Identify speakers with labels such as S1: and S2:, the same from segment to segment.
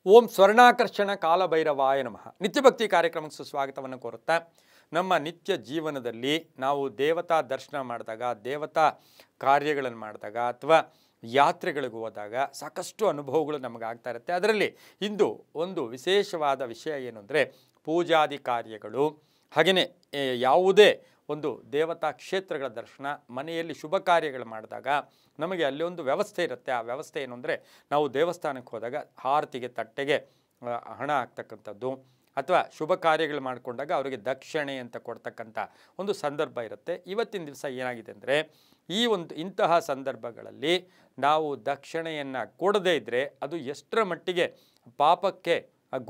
S1: ಓಂ ಸ್ವರ್ಣಾಕರ್ಷಣ ಕಾಲಭೈರವಾಯ ನಮಃ. ನಿತ್ಯಭಕ್ತಿ ಕಾರ್ಯಕ್ರಮಕ್ಕೆ ಸುಸ್ವಾಗತವನ್ನು ಕೋರುತ್ತಾ, ನಮ್ಮ ನಿತ್ಯ ಜೀವನದಲ್ಲಿ ನಾವು ದೇವತಾ ದರ್ಶನ ಮಾಡಿದಾಗ, ದೇವತಾ ಕಾರ್ಯಗಳನ್ನು ಮಾಡಿದಾಗ ಅಥವಾ ಯಾತ್ರೆಗಳಿಗೆ ಹೋದಾಗ ಸಾಕಷ್ಟು ಅನುಭವಗಳು ನಮಗಾಗ್ತಾ ಇರುತ್ತೆ. ಅದರಲ್ಲಿ ಇಂದು ಒಂದು ವಿಶೇಷವಾದ ವಿಷಯ ಏನು ಅಂದರೆ ಪೂಜಾದಿ ಕಾರ್ಯಗಳು, ಹಾಗೆಯೇ ಯಾವುದೇ ಒಂದು ದೇವತಾ ಕ್ಷೇತ್ರಗಳ ದರ್ಶನ, ಮನೆಯಲ್ಲಿ ಶುಭ ಕಾರ್ಯಗಳು ಮಾಡಿದಾಗ ನಮಗೆ ಅಲ್ಲಿ ಒಂದು ವ್ಯವಸ್ಥೆ ಇರುತ್ತೆ. ಆ ವ್ಯವಸ್ಥೆ ಏನು ಅಂದರೆ ನಾವು ದೇವಸ್ಥಾನಕ್ಕೆ ಹೋದಾಗ ಆರತಿಗೆ ತಟ್ಟೆಗೆ ಹಣ ಹಾಕ್ತಕ್ಕಂಥದ್ದು ಅಥವಾ ಶುಭ ಕಾರ್ಯಗಳು ಮಾಡಿಕೊಂಡಾಗ ಅವರಿಗೆ ದಕ್ಷಿಣೆ ಅಂತ ಕೊಡ್ತಕ್ಕಂಥ ಒಂದು ಸಂದರ್ಭ ಇರುತ್ತೆ. ಇವತ್ತಿನ ದಿವಸ ಏನಾಗಿದೆ ಅಂದರೆ ಇಂತಹ ಸಂದರ್ಭಗಳಲ್ಲಿ ನಾವು ದಕ್ಷಿಣೆಯನ್ನು ಕೊಡದೇ ಇದ್ದರೆ ಅದು ಎಷ್ಟರ ಮಟ್ಟಿಗೆ ಪಾಪಕ್ಕೆ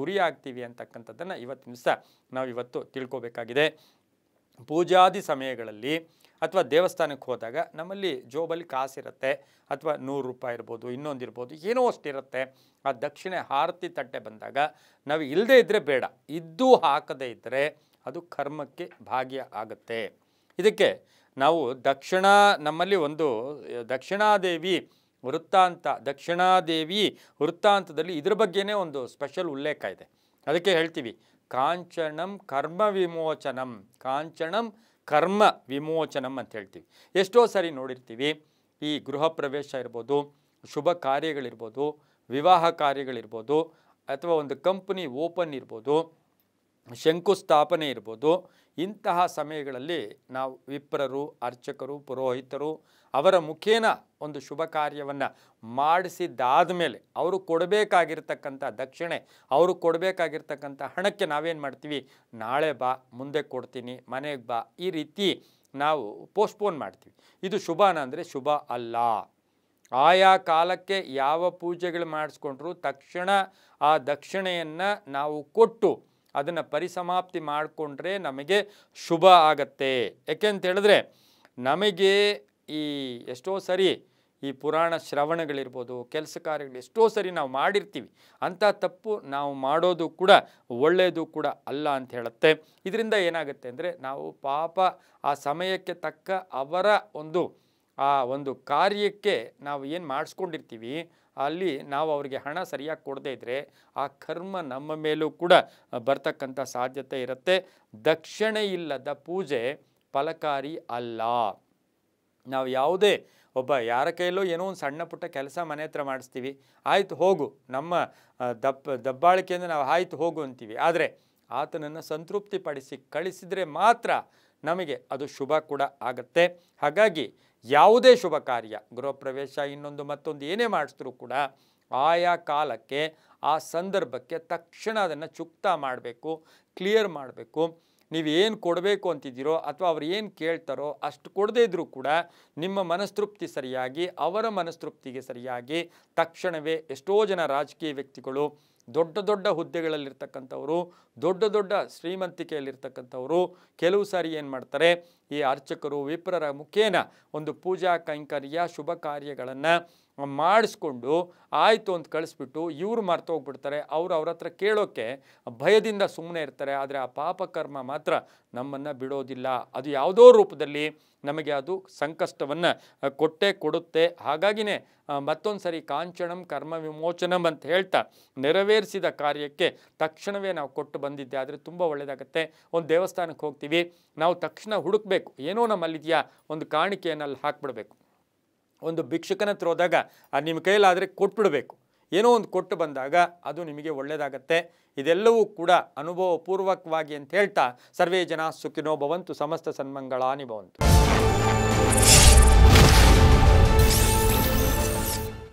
S1: ಗುರಿಯಾಗ್ತೀವಿ ಅಂತಕ್ಕಂಥದ್ದನ್ನು ಇವತ್ತಿನ ದಿವಸ ನಾವಿವತ್ತು ತಿಳ್ಕೊಬೇಕಾಗಿದೆ. ಪೂಜಾದಿ ಸಮಯಗಳಲ್ಲಿ ಅಥವಾ ದೇವಸ್ಥಾನಕ್ಕೆ ಹೋದಾಗ ನಮ್ಮಲ್ಲಿ ಜೋಬಲ್ಲಿ ಕಾಸಿರುತ್ತೆ, ಅಥವಾ 100 ರೂಪಾಯಿ ಇರ್ಬೋದು, ಇನ್ನೊಂದಿರ್ಬೋದು, ಏನೋ ಅಷ್ಟಿರುತ್ತೆ. ಆ ದಕ್ಷಿಣೆ ಆರತಿ ತಟ್ಟೆ ಬಂದಾಗ ನಾವು ಇಲ್ಲದೇ ಇದ್ದರೆ ಬೇಡ, ಇದ್ದೂ ಹಾಕದೇ ಇದ್ದರೆ ಅದು ಕರ್ಮಕ್ಕೆ ಭಾಗ್ಯ ಆಗುತ್ತೆ. ಇದಕ್ಕೆ ನಾವು ನಮ್ಮಲ್ಲಿ ಒಂದು ದಕ್ಷಿಣಾದೇವಿ ವೃತ್ತಾಂತದಲ್ಲಿ ಇದ್ರ ಬಗ್ಗೆನೇ ಒಂದು ಸ್ಪೆಷಲ್ ಉಲ್ಲೇಖ ಇದೆ. ಅದಕ್ಕೆ ಹೇಳ್ತೀವಿ ಕಾಂಚನಂ ಕರ್ಮ ವಿಮೋಚನಂ ಅಂತ ಹೇಳ್ತೀವಿ. ಎಷ್ಟೋ ಸರಿ ನೋಡಿರ್ತೀವಿ, ಈ ಗೃಹ ಪ್ರವೇಶ ಇರ್ಬೋದು, ಶುಭ ಕಾರ್ಯಗಳಿರ್ಬೋದು, ವಿವಾಹ ಕಾರ್ಯಗಳಿರ್ಬೋದು, ಅಥವಾ ಒಂದು ಕಂಪನಿ ಓಪನ್ ಇರ್ಬೋದು, ಶಂಕುಸ್ಥಾಪನೆ ಇರ್ಬೋದು. ಇಂತಹ ಸಮಯಗಳಲ್ಲಿ ನಾವು ವಿಪ್ರರು, ಅರ್ಚಕರು, ಪುರೋಹಿತರು ಅವರ ಮುಖೇನ ಒಂದು ಶುಭ ಕಾರ್ಯವನ್ನು ಮಾಡಿಸಿದ್ದಾದ ಮೇಲೆ ಅವರು ಕೊಡಬೇಕಾಗಿರ್ತಕ್ಕಂಥ ದಕ್ಷಿಣೆ, ಅವರು ಕೊಡಬೇಕಾಗಿರ್ತಕ್ಕಂಥ ಹಣಕ್ಕೆ ನಾವೇನು ಮಾಡ್ತೀವಿ, ನಾಳೆ ಬಾ, ಮುಂದೆ ಕೊಡ್ತೀನಿ, ಮನೆಗೆ ಬಾ, ಈ ರೀತಿ ನಾವು ಪೋಸ್ಟ್ಪೋನ್ ಮಾಡ್ತೀವಿ. ಇದು ಶುಭನ ಅಂದರೆ ಶುಭ ಅಲ್ಲ. ಆಯಾ ಕಾಲಕ್ಕೆ ಯಾವ ಪೂಜೆಗಳು ಮಾಡಿಸ್ಕೊಂಡ್ರು ತಕ್ಷಣ ಆ ದಕ್ಷಿಣೆಯನ್ನು ನಾವು ಕೊಟ್ಟು ಅದನ್ನು ಪರಿಸಮಾಪ್ತಿ ಮಾಡಿಕೊಂಡ್ರೆ ನಮಗೆ ಶುಭ ಆಗತ್ತೆ. ಯಾಕೆಂತ ಹೇಳಿದ್ರೆ ನಮಗೆ ಎಷ್ಟೋ ಸರಿ ಈ ಪುರಾಣ ಶ್ರವಣಗಳಿರ್ಬೋದು, ಕೆಲಸ ಕಾರ್ಯಗಳು ಎಷ್ಟೋ ಸರಿ ನಾವು ಮಾಡಿರ್ತೀವಿ. ಅಂಥ ತಪ್ಪು ನಾವು ಮಾಡೋದು ಕೂಡ ಒಳ್ಳೆಯದು ಕೂಡ ಅಲ್ಲ ಅಂತ ಹೇಳುತ್ತೆ. ಇದರಿಂದ ಏನಾಗುತ್ತೆ ಅಂದರೆ ನಾವು ಪಾಪ ಆ ಸಮಯಕ್ಕೆ ತಕ್ಕ ಅವರ ಒಂದು ಕಾರ್ಯಕ್ಕೆ ನಾವು ಏನು ಮಾಡಿಸ್ಕೊಂಡಿರ್ತೀವಿ ಅಲ್ಲಿ ನಾವು ಅವರಿಗೆ ಹಣ ಸರಿಯಾಗಿ ಕೊಡದೇ ಇದ್ದರೆ ಆ ಕರ್ಮ ನಮ್ಮ ಮೇಲೂ ಕೂಡ ಬರ್ತಕ್ಕಂಥ ಸಾಧ್ಯತೆ ಇರುತ್ತೆ. ದಕ್ಷಿಣೆ ಇಲ್ಲದ ಪೂಜೆ ಫಲಕಾರಿ ಅಲ್ಲ. ನಾವು ಯಾವುದೇ ಯಾರ ಕೈಯಲ್ಲೋ ಏನೋ ಒಂದು ಸಣ್ಣ ಪುಟ್ಟ ಕೆಲಸ ಮನೆ ಹತ್ರ ಮಾಡಿಸ್ತೀವಿ, ಆಯಿತು ಹೋಗು, ನಮ್ಮ ದಬ್ಬಾಳಿಕೆಯಿಂದ ನಾವು ಆಯಿತು ಹೋಗು ಅಂತೀವಿ. ಆದರೆ ಆತನನ್ನು ಸಂತೃಪ್ತಿಪಡಿಸಿ ಕಳಿಸಿದರೆ ಮಾತ್ರ ನಮಗೆ ಅದು ಶುಭ ಕೂಡ ಆಗುತ್ತೆ. ಹಾಗಾಗಿ ಯಾವುದೇ ಶುಭ ಕಾರ್ಯ, ಗೃಹ ಪ್ರವೇಶ, ಇನ್ನೊಂದು ಮತ್ತೊಂದು ಏನೇ ಮಾಡಿಸಿದ್ರೂ ಕೂಡ ಆಯಾ ಕಾಲಕ್ಕೆ ಆ ಸಂದರ್ಭಕ್ಕೆ ತಕ್ಷಣ ಅದನ್ನು ಚುಕ್ತಾ ಮಾಡಬೇಕು, ಕ್ಲಿಯರ್ ಮಾಡಬೇಕು. ನೀವು ಏನು ಕೊಡಬೇಕು ಅಂತಿದ್ದೀರೋ ಅಥವಾ ಅವ್ರು ಏನು ಕೇಳ್ತಾರೋ ಅಷ್ಟು ಕೊಡದೇ ಇದ್ದರೂ ಕೂಡ ನಿಮ್ಮ ಮನಸ್ತೃಪ್ತಿ ಸರಿಯಾಗಿ, ಅವರ ಮನಸ್ತೃಪ್ತಿಗೆ ಸರಿಯಾಗಿ ತಕ್ಷಣವೇ ಎಷ್ಟೋ ಜನ ರಾಜಕೀಯ ವ್ಯಕ್ತಿಗಳು, ದೊಡ್ಡ ದೊಡ್ಡ ಹುದ್ದೆಗಳಲ್ಲಿರ್ತಕ್ಕಂಥವರು, ದೊಡ್ಡ ಶ್ರೀಮಂತಿಕೆಯಲ್ಲಿರ್ತಕ್ಕಂಥವರು ಕೆಲವು ಸಾರಿ ಏನು ಮಾಡ್ತಾರೆ, ಈ ಅರ್ಚಕರು, ವಿಪ್ರರ ಮುಖೇನ ಒಂದು ಪೂಜಾ ಕೈಂಕರ್ಯ, ಶುಭ ಕಾರ್ಯಗಳನ್ನು ಮಾಡಿಸ್ಕೊಂಡು ಆಯಿತು ಅಂತ ಕಳಿಸ್ಬಿಟ್ಟು ಇವರು ಮರ್ತೋಗ್ಬಿಡ್ತಾರೆ. ಅವ್ರ ಹತ್ರ ಕೇಳೋಕ್ಕೆ ಭಯದಿಂದ ಸುಮ್ಮನೆ ಇರ್ತಾರೆ. ಆದರೆ ಆ ಪಾಪಕರ್ಮ ಮಾತ್ರ ನಮ್ಮನ್ನು ಬಿಡೋದಿಲ್ಲ. ಅದು ಯಾವುದೋ ರೂಪದಲ್ಲಿ ನಮಗೆ ಅದು ಸಂಕಷ್ಟವನ್ನು ಕೊಟ್ಟೇ ಕೊಡುತ್ತೆ. ಹಾಗಾಗಿನೇ ಮತ್ತೊಂದು ಸರಿ ಕಾಂಚನಂ ಕರ್ಮ ವಿಮೋಚನಂ ಅಂತ ಹೇಳ್ತಾ ನೆರವೇರಿಸಿದ ಕಾರ್ಯಕ್ಕೆ ತಕ್ಷಣವೇ ನಾವು ಕೊಟ್ಟು ಬಂದಿದ್ದೆ ಆದರೆ ತುಂಬ ಒಳ್ಳೆಯದಾಗುತ್ತೆ. ಒಂದು ದೇವಸ್ಥಾನಕ್ಕೆ ಹೋಗ್ತೀವಿ, ನಾವು ತಕ್ಷಣ ಹುಡುಕಬೇಕು, ಏನೋ ನಮ್ಮಲ್ಲಿದೆಯಾ, ಒಂದು ಕಾಣಿಕೆಯನ್ನು ಅಲ್ಲಿ ಹಾಕ್ಬಿಡ್ಬೇಕು. ಒಂದು ಭಿಕ್ಷುಕನ ಹತ್ರ ಹೋದಾಗ ಅದು ನಿಮ್ಮ ಕೈಲಾದರೆ ಕೊಟ್ಬಿಡಬೇಕು. ಏನೋ ಒಂದು ಕೊಟ್ಟು ಬಂದಾಗ ಅದು ನಿಮಗೆ ಒಳ್ಳೆಯದಾಗತ್ತೆ. ಇದೆಲ್ಲವೂ ಕೂಡ ಅನುಭವಪೂರ್ವಕವಾಗಿ ಅಂತ ಹೇಳ್ತಾ ಸರ್ವೇ ಜನ ಸುಖಿನೋ ಭವಂತು, ಸಮಸ್ತ ಸನ್ಮಂಗಳಾನಿ ಭವಂತು.